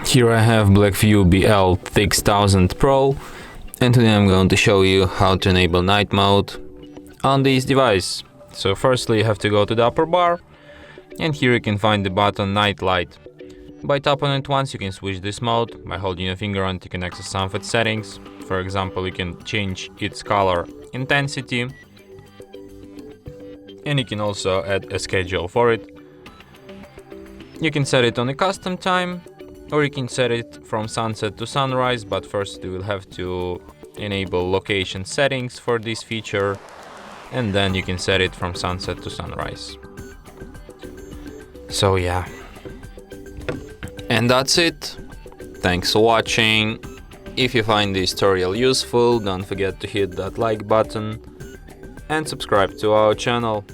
Here I have BLACKVIEW BL6000 Pro, and today I'm going to show you how to enable night mode on this device. So firstly you have to go to the upper bar, and here you can find the button Night Light. By tapping on it once you can switch this mode. By holding your finger on it you can access some of its settings. For example, you can change its color intensity, and you can also add a schedule for it. You can set it on a custom time, or you can set it from sunset to sunrise, but first you will have to enable location settings for this feature, and then you can set it from sunset to sunrise. So yeah, and that's it. Thanks for watching. If you find this tutorial useful, don't forget to hit that like button and subscribe to our channel.